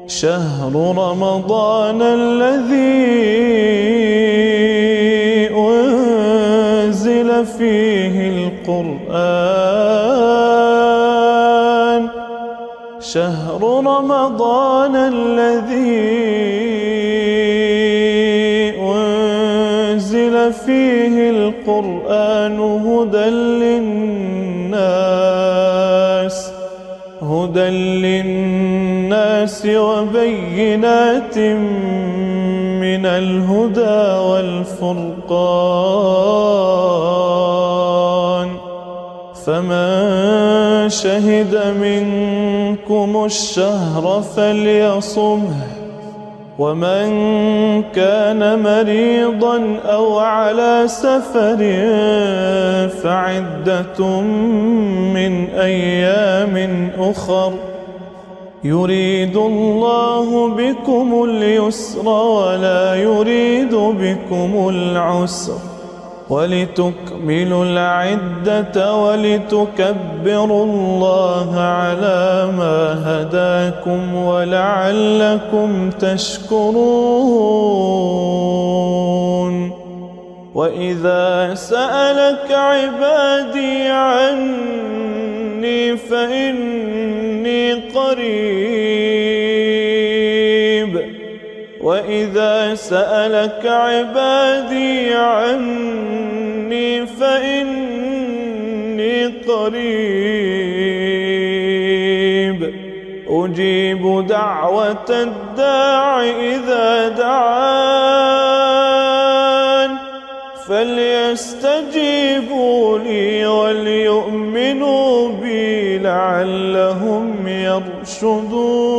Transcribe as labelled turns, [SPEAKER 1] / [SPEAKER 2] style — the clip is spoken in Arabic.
[SPEAKER 1] شهر رمضان الذي أنزل فيه القرآن شهر رمضان الذي أنزل فيه القرآن هدى للناس وبينات من الهدى والفرقان فمن شهد منكم الشهر فليصمه ومن كان مريضا أو على سفر فعدة من أيام أخر يريد الله بكم اليسر ولا يريد بكم العسر ولتكملوا العدة ولتكبروا الله على ما هداكم ولعلكم تشكرون وإذا سألك عبادي عني فإني قريب وإذا سألك عبادي عني فإني قريب أجيب دعوة الداع إذا دعان فليستجيبوا لي وليؤمنوا بي لعلهم يرشدون